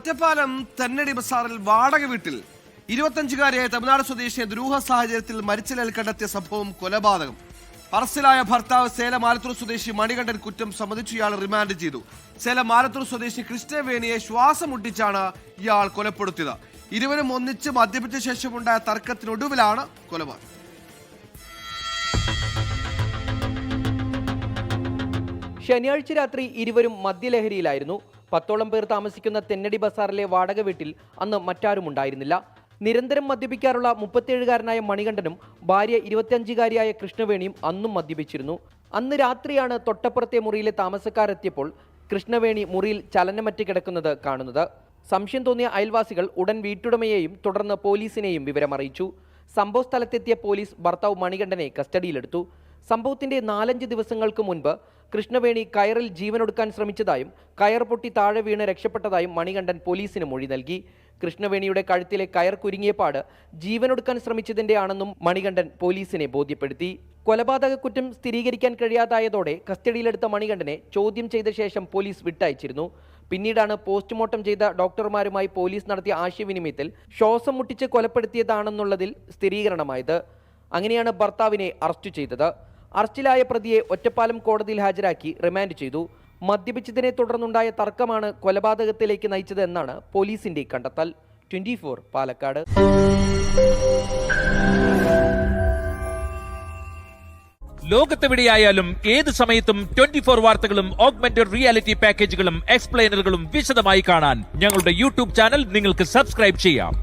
ഒറ്റപ്പാലം തെന്നടി ബസാറിൽ വാടക വീട്ടിൽ 25-കാരിയായ തമിഴ്നാട് സ്വദേശിയെ ദുരൂഹ സാഹചര്യത്തിൽ മരിച്ച നിലയിൽ കണ്ടെത്തിയ സംഭവം കൊലപാതകം. അറസ്റ്റിലായ ഭർത്താവ് സേലം ആലത്തൂർ സ്വദേശി മണികണ്ഠൻ കുറ്റം സമ്മതിച്ചു. ഇയാൾ റിമാൻഡ് ചെയ്തു. സേലം ആലത്തൂർ സ്വദേശി കൃഷ്ണവേണിയെ ശ്വാസം മുട്ടിച്ചാണ് ഇയാൾ കൊലപ്പെടുത്തിയത്. ഇരുവരും ഒന്നിച്ച് മദ്യപിച്ച ശേഷമുണ്ടായ തർക്കത്തിനൊടുവിലാണ് കൊലപാതകം. ശനിയാഴ്ച രാത്രി ഇരുവരും മദ്യലഹരിയിലായിരുന്നു. 10ഓളം പേർ താമസിക്കുന്ന തെന്നടി ബസാറിലെ വാടക വീട്ടിൽ അന്ന് മറ്റാരും ഉണ്ടായിരുന്നില്ല. നിരന്തരം മദ്യപിക്കാറുള്ള 37-കാരനായ മണികണ്ഠനും ഭാര്യ 25-കാരിയായ കൃഷ്ണവേണിയും അന്നും മദ്യപിച്ചിരുന്നു. അന്ന് രാത്രിയാണ് തൊട്ടപ്പുറത്തെ മുറിയിലെ താമസക്കാരെത്തിയപ്പോൾ കൃഷ്ണവേണി മുറിയിൽ ചലനമറ്റ് കിടക്കുന്നത് കാണുന്നത്. സംശയം തോന്നിയ അയൽവാസികൾ ഉടൻ വീട്ടുടമയെയും തുടർന്ന് പോലീസിനെയും വിവരമറിയിച്ചു. സംഭവ സ്ഥലത്തെത്തിയ പോലീസ് ഭർത്താവ് മണികണ്ഠനെ കസ്റ്റഡിയിലെടുത്തു. സംഭവത്തിന്റെ 4-5 ദിവസങ്ങൾക്ക് മുൻപ് കൃഷ്ണവേണി കയറിൽ ജീവനൊടുക്കാൻ ശ്രമിച്ചതായും കയർ പൊട്ടി താഴെ വീണ് രക്ഷപ്പെട്ടതായും മണികണ്ഠൻ പോലീസിന് മൊഴി നൽകി. കൃഷ്ണവേണിയുടെ കഴുത്തിലെ കയർ കുരുങ്ങിയപാട് ജീവനൊടുക്കാൻ ശ്രമിച്ചതിന്റെ ആണെന്നും മണികണ്ഠൻ പോലീസിനെ ബോധ്യപ്പെടുത്തി. കൊലപാതക കുറ്റം സ്ഥിരീകരിക്കാൻ കഴിയാതായതോടെ കസ്റ്റഡിയിലെടുത്ത മണികണ്ഠനെ ചോദ്യം ചെയ്ത ശേഷം പോലീസ് വിട്ടയച്ചിരുന്നു. പിന്നീടാണ് പോസ്റ്റ്മോർട്ടം ചെയ്ത ഡോക്ടർമാരുമായി പോലീസ് നടത്തിയ ആശയവിനിമയത്തിൽ ശ്വാസം മുട്ടിച്ച് കൊലപ്പെടുത്തിയതാണെന്നുള്ളതിൽ സ്ഥിരീകരണമായത്. അങ്ങനെയാണ് ഭർത്താവിനെ അറസ്റ്റ് ചെയ്തത്. അറസ്റ്റിലായ പ്രതിയെ ഒറ്റപ്പാലം കോടതിയിൽ ഹാജരാക്കി റിമാൻഡ് ചെയ്തു. മദ്യപിച്ചതിനെ തുടർന്നുണ്ടായ തർക്കമാണ് കൊലപാതകത്തിലേക്ക് നയിച്ചത് എന്നാണ് പോലീസിന്റെ കണ്ടെത്തൽ. 24 പാലക്കാട്. ലോകത്തെവിടെയായാലും ഏത് സമയത്തും 24 വാർത്തകളും ഓഗ്മെന്റഡ് റിയാലിറ്റി പാക്കേജുകളും എക്സ്പ്ലെയിനറുകളും വിശദമായി കാണാൻ ഞങ്ങളുടെ യൂട്യൂബ് ചാനൽ നിങ്ങൾക്ക് സബ്സ്ക്രൈബ് ചെയ്യാം.